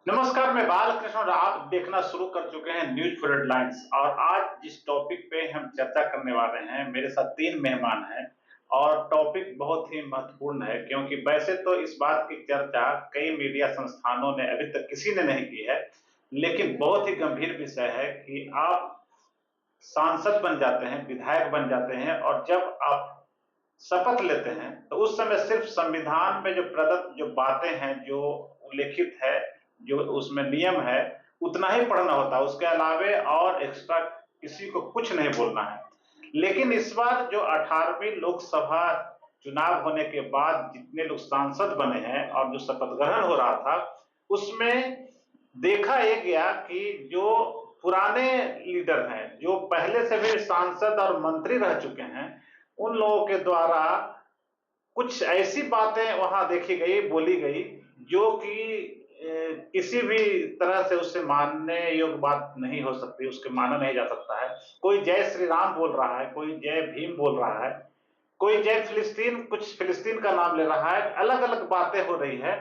नमस्कार, मैं बालकृष्ण और आप देखना शुरू कर चुके हैं न्यूज फॉर हेडलाइंस। और आज जिस टॉपिक पे हम चर्चा करने वाले हैं, मेरे साथ 3 मेहमान हैं और टॉपिक बहुत ही महत्वपूर्ण है, क्योंकि वैसे तो इस बात की चर्चा कई मीडिया संस्थानों ने अभी तक किसी ने नहीं की है, लेकिन बहुत ही गंभीर विषय है कि आप सांसद बन जाते हैं, विधायक बन जाते हैं और जब आप शपथ लेते हैं तो उस समय सिर्फ संविधान में जो प्रदत्त जो बातें हैं, जो उल्लेखित है, जो उसमें नियम है, उतना ही पढ़ना होता है। उसके अलावे और एक्स्ट्रा किसी को कुछ नहीं बोलना है। लेकिन इस बार जो 18वीं लोकसभा चुनाव होने के बाद जितने लोग सांसद बने हैं और जो शपथ ग्रहण हो रहा था, उसमें देखा ये गया कि जो पुराने लीडर हैं, जो पहले से भी सांसद और मंत्री रह चुके हैं, उन लोगों के द्वारा कुछ ऐसी बातें वहां देखी गई, बोली गई, जो कि किसी भी तरह से उससे मानने योग्य बात नहीं हो सकती, उसके माना नहीं जा सकता है। कोई जय श्री राम बोल रहा है, कोई जय भीम बोल रहा है, कोई जय फिलिस्तीन, कुछ फिलिस्तीन का नाम ले रहा है। अलग अलग बातें हो रही है,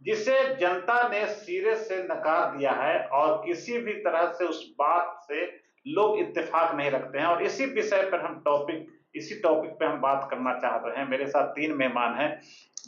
जिसे जनता ने सिरे से नकार दिया है और किसी भी तरह से उस बात से लोग इत्तेफाक नहीं रखते हैं। और इसी टॉपिक पे हम बात करना चाह रहे हैं। मेरे साथ 3 मेहमान हैं,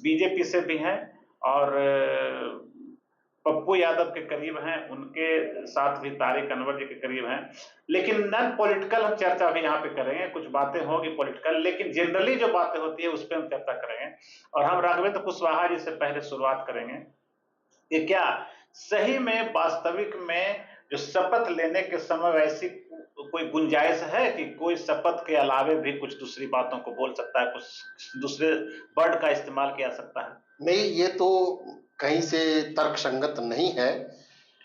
बीजेपी से भी हैं और पप्पू यादव के करीब हैं, उनके साथ भी तारिक अनवर जी के करीब हैं। लेकिन नॉन पॉलिटिकल हम चर्चा भी यहाँ पे करेंगे, कुछ बातें होगी पॉलिटिकल, लेकिन जनरली जो बातें होती है उस पर हम चर्चा करेंगे। और हम राघवेंद्र कुशवाहा जी से पहले शुरुआत करेंगे कि क्या सही में वास्तविक में जो शपथ लेने के समय ऐसी कोई गुंजाइश है कि कोई शपथ के अलावे भी कुछ दूसरी बातों को बोल सकता है, कुछ दूसरे वर्ड का इस्तेमाल किया सकता है? नहीं, ये तो कहीं से तर्कसंगत नहीं है।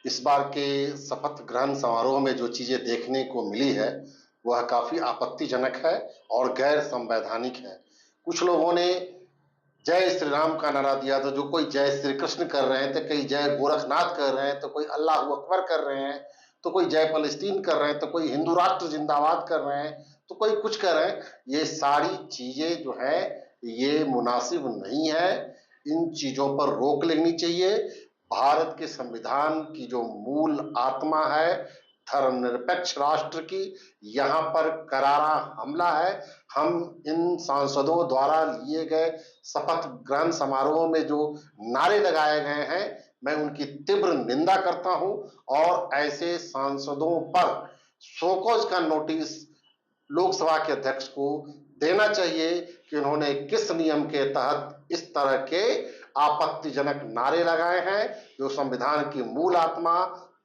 इस बार के शपथ ग्रहण समारोह में जो चीजें देखने को मिली है वह काफी आपत्तिजनक है और गैर संवैधानिक है। कुछ लोगों ने जय श्री राम का नारा दिया, तो जो कोई जय श्री कृष्ण कर रहे हैं, तो कई जय गोरखनाथ कर रहे हैं, तो कोई अल्लाह अकबर कर रहे हैं, तो कोई जय फलस्तीन कर रहे हैं, तो कोई हिंदू राष्ट्र जिंदाबाद कर रहे हैं, तो कोई कुछ कर रहे हैं। ये सारी चीजें जो है ये मुनासिब नहीं है। इन चीजों पर रोक लगनी चाहिए। भारत के संविधान की जो मूल आत्मा है धर्मनिरपेक्ष राष्ट्र की, यहाँ पर करारा हमला है। हम इन सांसदों द्वारा लिए गए शपथ ग्रहण समारोह में जो नारे लगाए गए हैं, मैं उनकी तीव्र निंदा करता हूं और ऐसे सांसदों पर शोकॉज का नोटिस लोकसभा के अध्यक्ष को देना चाहिए कि उन्होंने किस नियम के तहत इस तरह के आपत्तिजनक नारे लगाए हैं, जो संविधान की मूल आत्मा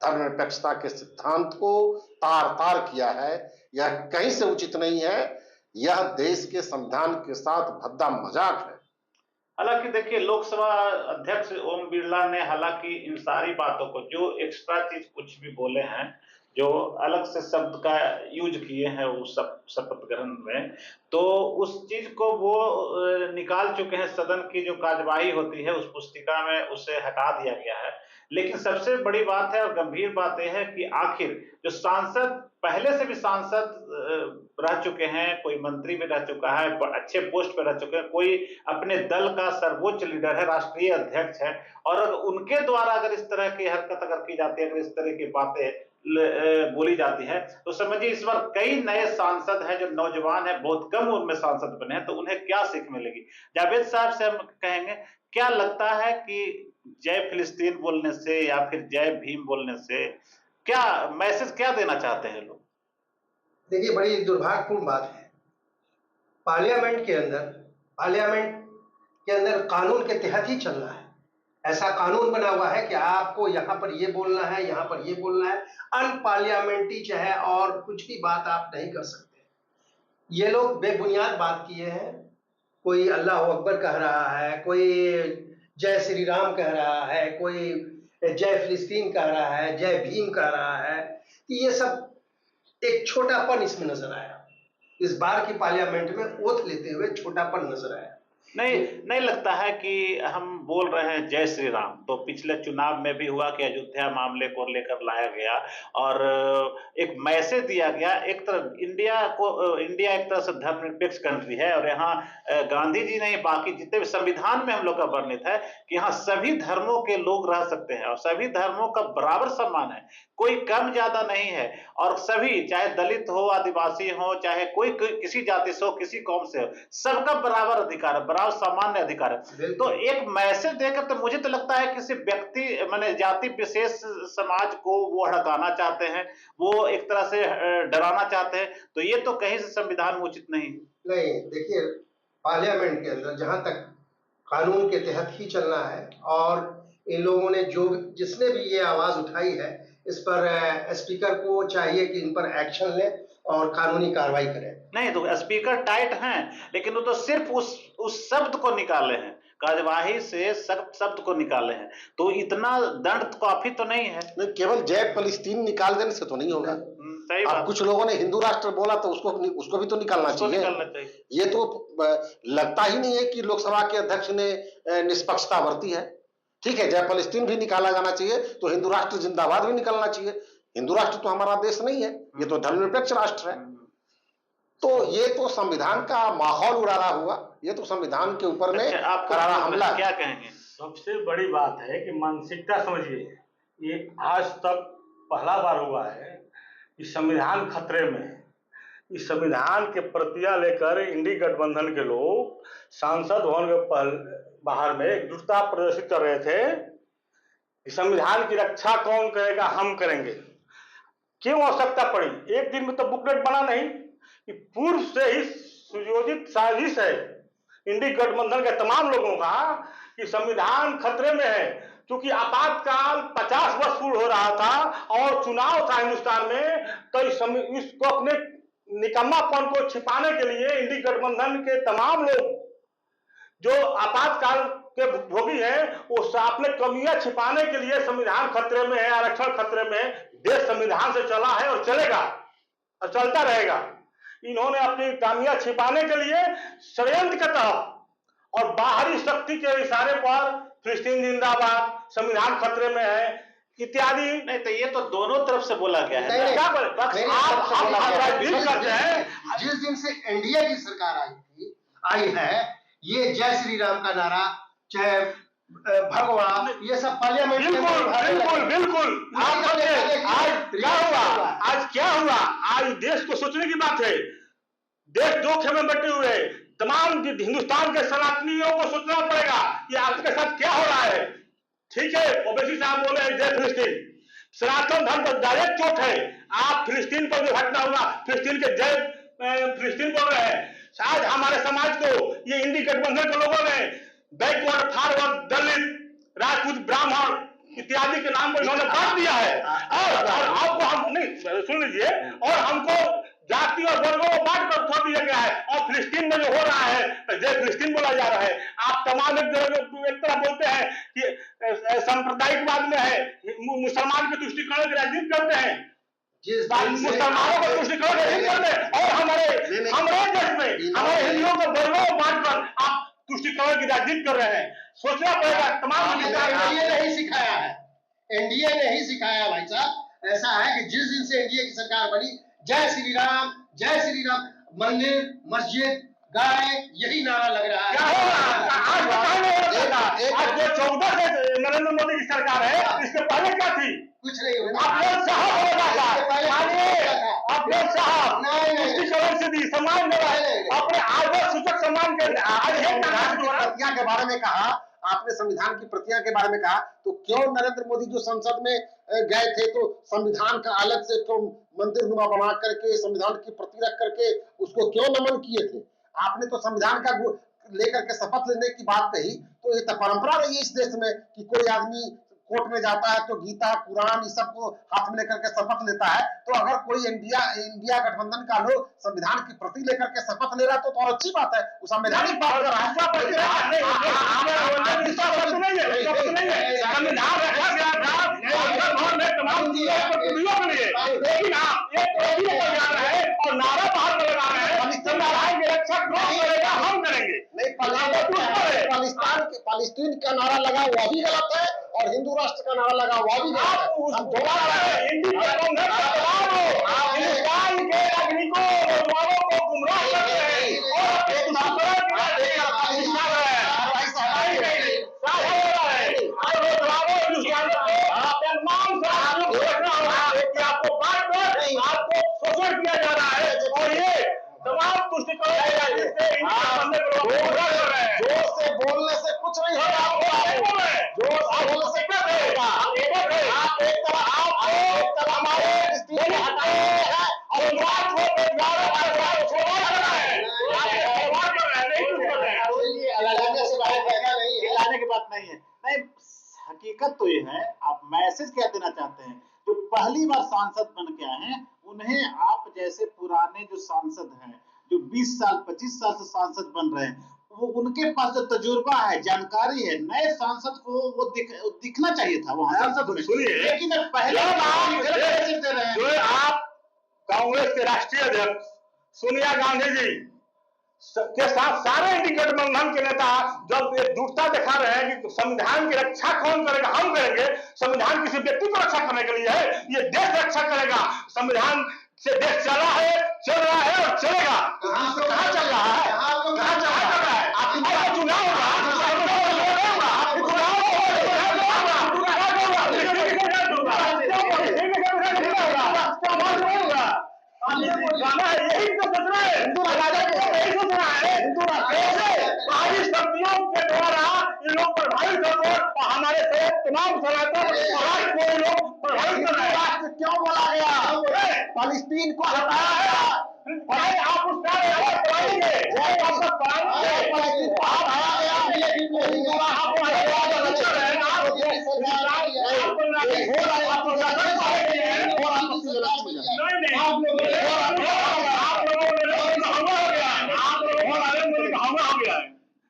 धर्मनिरपेक्षता के सिद्धांत को तार तार किया है। यह कहीं से उचित नहीं है। यह देश के संविधान के साथ भद्दा मजाक है। हालांकि देखिए, लोकसभा अध्यक्ष ओम बिरला ने हालांकि इन सारी बातों को, जो एक्स्ट्रा चीज कुछ भी बोले हैं, जो अलग से शब्द का यूज किए हैं उस शपथ ग्रहण में, तो उस चीज को वो निकाल चुके हैं। सदन की जो कार्यवाही होती है उस पुस्तिका में उसे हटा दिया गया है। लेकिन सबसे बड़ी बात है और गंभीर बात यह है कि आखिर जो सांसद पहले से भी सांसद रह चुके हैं, कोई मंत्री भी रह चुका है, अच्छे पोस्ट पे रह चुके हैं, कोई अपने दल का सर्वोच्च लीडर है, राष्ट्रीय अध्यक्ष है, और अगर उनके द्वारा अगर इस तरह की हरकत अगर की जाती है, अगर इस तरह की बातें बोली जाती है, तो समझिए इस बार कई नए सांसद हैं जो नौजवान हैं, बहुत कम उम्र में सांसद बने हैं, तो उन्हें क्या सीख मिलेगी? जावेद साहब से हम कहेंगे, क्या लगता है कि जय फिलिस्तीन बोलने से या फिर जय भीम बोलने से क्या मैसेज क्या देना चाहते हैं लोग? देखिए, बड़ी दुर्भाग्यपूर्ण बात है। पार्लियामेंट के अंदर कानून के तहत ही चलना है। ऐसा कानून बना हुआ है कि आपको यहाँ पर ये बोलना है, यहाँ पर ये बोलना है। अनपार्लियामेंट्री चाहे और कुछ भी बात आप नहीं कर सकते। ये लोग बेबुनियाद बात किए हैं। कोई अल्लाह अकबर कह रहा है, कोई जय श्री राम कह रहा है, कोई जय फिलिस्तीन कह रहा है, जय भीम कह रहा है। ये सब एक छोटापन इसमें नजर आया। इस बार की पार्लियामेंट में ओथ लेते हुए छोटापन नजर आया। नहीं लगता है कि हम बोल रहे हैं जय श्री राम, तो पिछले चुनाव में भी हुआ कि अयोध्या मामले को लेकर लाया गया और एक मैसेज दिया गया। एक तरफ इंडिया एक तरह से धर्मनिरपेक्ष कंट्री है और यहाँ गांधी जी नहीं बाकी जितने भी संविधान में हम लोग का वर्णित है कि यहाँ सभी धर्मों के लोग रह सकते हैं और सभी धर्मों का बराबर सम्मान है, कोई कम ज्यादा नहीं है और सभी चाहे दलित हो, आदिवासी हो, चाहे कोई किसी जाति से हो, किसी कौम से हो, सबका बराबर अधिकार है, बराबर सामान्य अधिकार है। तो एक मैसेज देकर तो मुझे तो लगता है किसी व्यक्ति माने जाति विशेष समाज को वो हड़काना चाहते हैं, वो एक तरह से डराना चाहते हैं, तो ये तो कहीं से संविधान में उचित नहीं। देखिए पार्लियामेंट के अंदर जहां तक कानून के तहत ही चलना है और इन लोगों ने जिसने भी ये आवाज उठाई है इस पर स्पीकर को चाहिए कि इन पर एक्शन ले और कानूनी कार्रवाई करें। नहीं तो स्पीकर टाइट हैं, लेकिन वो तो सिर्फ उस शब्द को निकाले हैं, कार्यवाही से शब्द को निकाले हैं, तो इतना दंड तो काफी तो नहीं है। नहीं, केवल जय फलस्तीन निकाल देने से तो नहीं होगा। सही बात। कुछ लोगों ने हिंदू राष्ट्र बोला तो उसको भी तो निकालना चाहिए। ये तो लगता ही नहीं है कि लोकसभा के अध्यक्ष ने निष्पक्षता बरती है। ठीक है, जय फलस्तीन भी निकाला जाना चाहिए, तो हिंदू राष्ट्र जिंदाबाद भी निकालना चाहिए। हिंदू राष्ट्र तो हमारा देश नहीं है, ये तो धर्मनिरपेक्ष राष्ट्र है। तो ये तो संविधान का माहौल उड़ाना हुआ, ये तो संविधान के ऊपर में करारा हमला। क्या कहेंगे? सबसे बड़ी बात है कि मानसिकता समझिए, ये आज तक पहला बार हुआ है कि संविधान खतरे में है। इस संविधान के प्रतियां लेकर इंडी गठबंधन के लोग सांसद भवन के बाहर में एकजुटता प्रदर्शित कर रहे थे कि संविधान की रक्षा कौन करेगा, हम करेंगे। क्यों आवश्यकता पड़ी? एक दिन में तो बुकलेट बना नहीं कि पूर्व से ही सुयोजित साजिश है इंडी गठबंधन के तमाम लोगों का कि संविधान खतरे में है, क्योंकि आपातकाल 50 वर्ष पूर्ण हो रहा था और चुनाव था हिंदुस्तान में, तो इसको अपने निकम्मापन को छिपाने के लिए इंडी गठबंधन के तमाम लोग जो आपातकाल के भोगी हैं वो अपने कमियां छिपाने के लिए संविधान खतरे में है, आरक्षण खतरे में है। देश संविधान से चला है और चलेगा और चलता रहेगा। इन्होंने अपनी कमियां छिपाने के लिए षड्यंत्र के तहत और बाहरी शक्ति के इशारे पर फिलिस्तीन जिंदाबाद, संविधान खतरे में है इत्यादि। नहीं तो ये तो दोनों तरफ से बोला गया है। करते हैं जिस दिन से एनडीए की सरकार आई है, ये जय श्री राम का नारा, चाहे भगवान, ये सब पार्लियामेंट बिल्कुल। आज क्या हुआ? आज देश को सोचने की बात है। देश दो खेमे में बटे हुए, तमाम हिंदुस्तान के सनातनियों को सोचना पड़ेगा कि आपके साथ क्या हो रहा है। ठीक है, ओवैसी साहब बोले जय फिलिस्तीन, सनातन धर्म पर डायरेक्ट चोट है। आप फिलिस्तीन पर जो घटना हुआ, फिलिस्तीन के जय फिलिस्तीन बोल रहे हैं। आज हमारे समाज को ये इंडी गठबंधन के लोगों ने बैकवर्ड, फॉरवर्ड, दलित, राजपूत, ब्राह्मण इत्यादि के नाम पर इन्होंने बांट दिया है। और आपको हम नहीं सुन लीजिए, और हमको जाति और वर्गों को बांट कर छोड़ दिया गया है। और फिलिस्तीन में जो हो रहा है जय फिलिस्तीन बोला जा रहा है। आप तमाम एक तरह बोलते हैं कि सांप्रदायिकवाद में है, मुसलमान के तुष्टिकरण की राजनीति करते हैं, मुसलमानों को तुष्टिकरण नहीं करते, और हमारे देश में हमारे हिंदुओं को वर्गों को बांट कर आप तुष्टिकरण की राजनीति कर रहे हैं। सोचना पड़ेगा। तमाम एनडीए ने ही सिखाया है, एनडीए ने ही सिखाया भाई साहब। ऐसा है कि जिस दिन से एनडीए की सरकार बनी, जय श्री राम, मंदिर, मस्जिद, गाय, यही नारा लग रहा है। आज जो 14 से नरेंद्र मोदी की सरकार है, इसके पहले क्या थी? कुछ नहीं हुआ। सम्मान अपने आदर्श सूचक सम्मान के प्रतियां के बारे में कहा आपने, संविधान की प्रतियां के बारे में कहा, तो क्यों नरेंद्र मोदी जो संसद में गए थे तो संविधान का अलग से तो मंदिर नुमा बना करके संविधान की प्रति रख करके उसको क्यों नमन किए थे? आपने तो संविधान का लेकर के शपथ लेने की बात कही, तो ये तो परंपरा रही है इस देश में कि कोई आदमी कोर्ट में जाता है तो गीता, कुरान, इस सब को हाथ में लेकर के शपथ लेता है। तो अगर कोई इंडिया गठबंधन का लोग संविधान की प्रति लेकर के शपथ ले रहा तो और अच्छी बात है, वो संवैधानिक बात कर रहा है। और नारा बाहर लगा रहे हैं, हम करेंगे। पाकिस्तान फालिस्तीन का नारा लगा वह भी गलत है और हिंदू राष्ट्र का नारा लगा वह भी गलत है। हम दोबारा हिंदुस्तान के नागरिकों नौजवानों को गुमराह कर रहे हैं आपको शोषण किया जा रहा है और ये तमाम तुष्टिकरण जोर से बोलने से कुछ नहीं होगा। जोर से बोलने से क्या होगा? आप एक तरफ हमारे फिलिस्तीन को हटाए हैं और बात को चिल्लाने की बात नहीं है। नहीं, हकीकत तो ये है, आप मैसेज क्या देना चाहते हैं? जो पहली बार सांसद बन के आए हैं उन्हें आप जैसे पुराने जो सांसद हैं जो 20 साल 25 साल से सांसद बन रहे हैं वो उनके पास जो तजुर्बा है जानकारी है, नए सांसद को वो दिखना चाहिए था वहां सांसद में। सुनिए, लेकिन पहले जो आप कांग्रेस के राष्ट्रीय अध्यक्ष सोनिया गांधी जी के साथ सारे इंडी गठबंधन के नेता जब ये दुष्टता दिखा रहे हैं कि संविधान की रक्षा कौन करेगा, हम करेंगे। संविधान किसी व्यक्ति को रक्षा करने के लिए है, ये देश रक्षा करेगा। संविधान से देश चला है, चल रहा है और चलेगा। कहाँ चल रहा है? कहाँ चल रहा है? आपका चुनाव होगा, यही तो सोचना है। यही सोचना है बाहरी शक्तियों के द्वारा ये लोग प्रभावित हो रहे हैं। हमारे से तमाम सनातन कोई लोग प्रभावित कर रहे हैं। क्यों बोला गया? फालिस्तीन को हटाया गया। आप उसका पढ़ाएंगे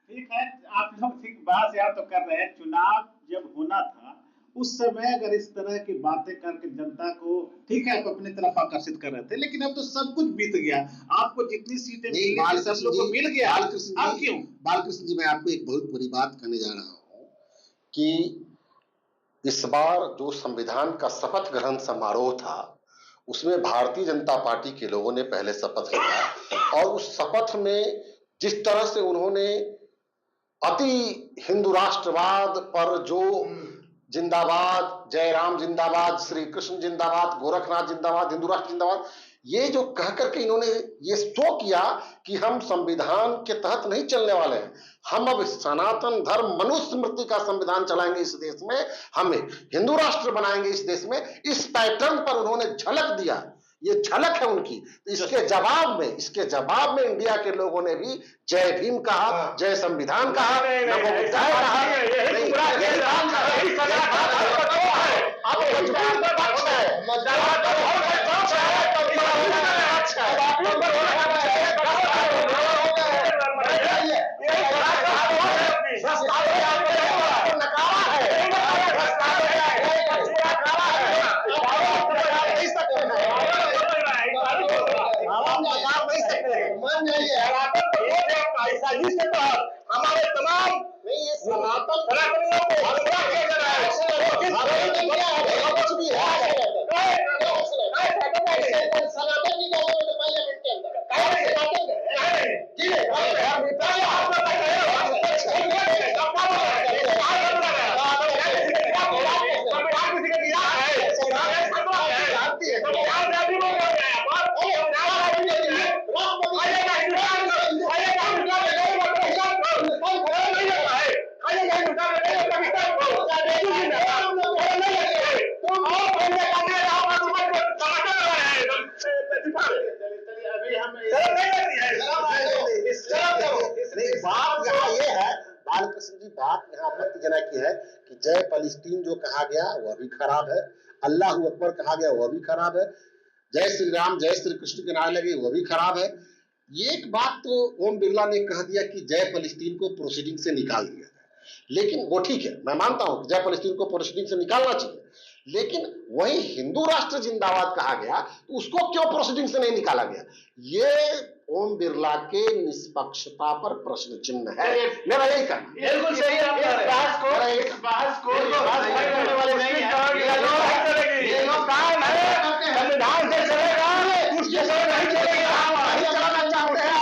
ठीक है, आप लोग ठीक बात याद तो कर रहे हैं। चुनाव जब होना था उस समय अगर इस तरह की बातें करके जनता को ठीक है आप अपनी तरफ आकर्षित कर रहे थे, लेकिन अब तो सब कुछ बीत गया। आपको जितनी सीटें मिली सब लोग को मिल गया। अब क्यों? बालकृष्ण जी, मैं आपको एक बहुत बड़ी बात कहने जा रहा हूँ कि इस बार जो संविधान का शपथ ग्रहण समारोह था उसमें भारतीय जनता पार्टी के लोगों ने पहले शपथ लिया और उस शपथ में जिस तरह से उन्होंने अति हिंदू राष्ट्रवाद पर जो जिंदाबाद, जयराम जिंदाबाद, श्री कृष्ण जिंदाबाद, गोरखनाथ जिंदाबाद, हिंदू राष्ट्र जिंदाबाद, ये जो कह करके इन्होंने ये शो किया कि हम संविधान के तहत नहीं चलने वाले हैं, हम अब सनातन धर्म मनुस्मृति का संविधान चलाएंगे इस देश में, हम हिंदू राष्ट्र बनाएंगे इस देश में, इस पैटर्न पर उन्होंने झलक दिया। ये झलक है उनकी। इसके जवाब में इंडिया के लोगों ने भी जय भीम कहा, जय संविधान कहा, नमो बुद्धाय कहा। हमारे तमाम सनातन सनातनियों को गुमराह किया जा रहा है। कुछ भी है सनातन की पार्लियामेंट के बालकृष्ण जी, बात यहाँ आपत्तिजनक है कि जय फलस्तीन जो कहा गया वह भी खराब है, अल्लाह अकबर कहा गया वह भी खराब है, जय श्री राम जय श्री कृष्ण के नारे लगे वह भी खराब है। ये एक बात तो ओम बिरला ने कह दिया कि जय फलस्तीन को प्रोसीडिंग से निकाल दिया जाए, लेकिन वो ठीक है, मैं मानता हूं कि जय फलस्तीन को प्रोसीडिंग से निकालना चाहिए, लेकिन वही हिंदू राष्ट्र जिंदाबाद कहा गया तो उसको क्यों प्रोसीडिंग से नहीं निकाला गया? ये ओम बिरला के निष्पक्षता पर प्रश्न चिन्ह है। मेरा यही कहना। बिल्कुल सही आप कह रहे हैं। इस बहस को करने वाले नहीं हैं। संविधान से चलेगा, उसके समय नहीं चलेगा। चलाना चाहते हैं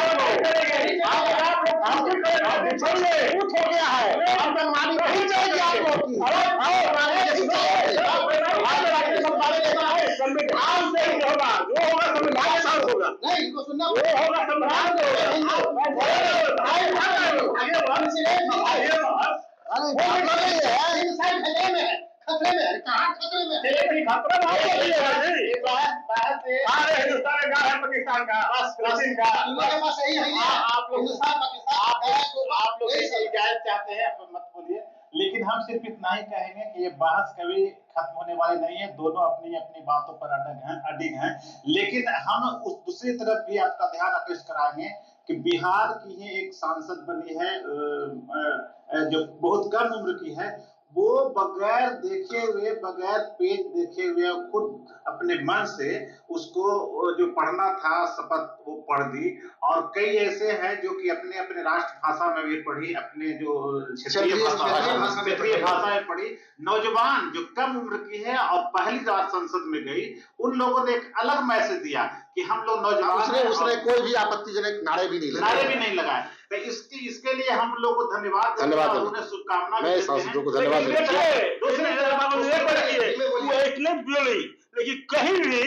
हो गया है, मनमानी नहीं चाहिए आपको। संविधान से ही होगा, जो होगा संविधान के साथ होगा। नहीं, इनको सुनना वो होगा संविधान से खतरे में कहाँ खतरे में हिंदुस्तान का है, पाकिस्तान का, चीन का। पास यही है। आप लोग हिंदुस्तान पाकिस्तान आप लोग इसे इजाजत चाहते हैं, आप मत बोलिए। लेकिन हम सिर्फ इतना ही कहेंगे कि ये बहस कभी खत्म होने वाली नहीं है। दोनों अपनी अपनी बातों पर अडिग हैं। लेकिन हम उस दूसरी तरफ भी आपका ध्यान आकृष्ट कराएंगे कि बिहार की ही एक सांसद बनी है जो बहुत कम उम्र की है। वो बगैर देखे हुए, बगैर पेज देखे हुए खुद अपने मन से उसको जो पढ़ना था शपथ वो पढ़ दी। और कई ऐसे हैं जो कि अपने अपने राष्ट्रभाषा में भी पढ़ी, अपने जो क्षेत्रीय भाषा में पढ़ी। नौजवान जो कम उम्र की है और पहली बार संसद में गई, उन लोगों ने एक अलग मैसेज दिया कि हम लोग नौजवान। उसने कोई भी आपत्तिजनक नारे भी नहीं लगाए। तो इसके लिए हम लोग को धन्यवाद उन्हें शुभकामना सांसदों को धन्यवाद। लेकिन कहीं भी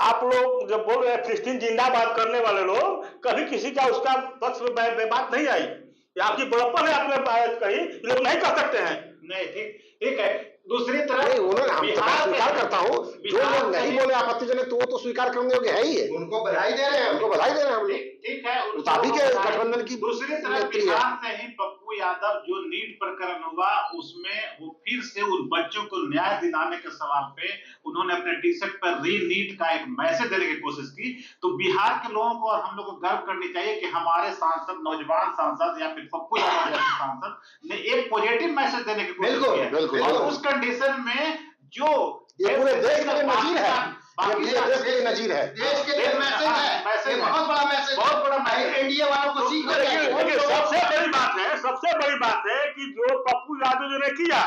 आप लोग जब बोल रहे हैं फिलिस्तीन जिंदाबाद करने वाले लोग, कभी किसी का उसका पक्ष में बात नहीं आई। ये आपकी बड़प्पन है, आपने बात कही, लोग नहीं कर सकते हैं। नहीं, ठीक है। दूसरी तरफ उन्होंने स्वीकार करता हूँ, जो लोग नहीं बोले आपत्तिजनक तो वो तो स्वीकार करने योग्य है ही है। उनको बधाई दे रहे हैं, हम लोग। ठीक है। तभी के गठबंधन की दूसरी तरफ बिहार में ही पप्पू यादव जो नीट प्रकरण हुआ, उसमें वो फिर से उन बच्चों को न्याय दिलाने के सवाल पे उन्होंने अपने टी शर्ट पर री नीट का एक मैसेज देने की कोशिश की। तो बिहार के लोगों को और हम लोग को गर्व करनी चाहिए कि हमारे सांसद, नौजवान सांसद या फिर पप्पू यादव जैसे सांसद ने एक पॉजिटिव मैसेज देने की कोशिश की है। और उस कंडीशन में जो ये पूरे देश के लिए नजीर है, देश के लिए नजीर है, देश के लिए मैसेज है, बहुत बड़ा मैसेज एनडीए वालों को सीख देखिए सबसे बड़ी बात है कि जो पप्पू यादव जी ने किया,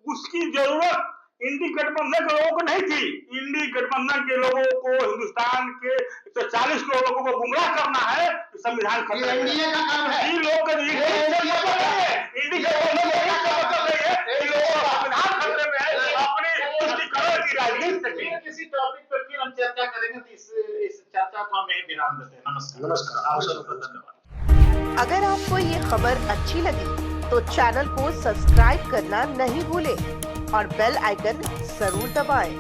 उसकी जरूरत इंडी गठबंधन के लोगों को नहीं थी। इंडी गठबंधन के लोगों को, हिंदुस्तान के 140 करोड़ लोगों को गुमराह करना है। संविधान खतरे में एनडीए का काम है। इन लोगों के इंडी संविधान खतरे में है। अपने तुष्टिकरण की राजनीति किसी टॉपिक पर फिर हम चर्चा करेंगे। तो इस चर्चा को हम यहीं विराम देते हैं। नमस्कार। अगर आपको ये खबर अच्छी लगी तो चैनल को सब्सक्राइब करना नहीं भूलें और बेल आइकन जरूर दबाएं।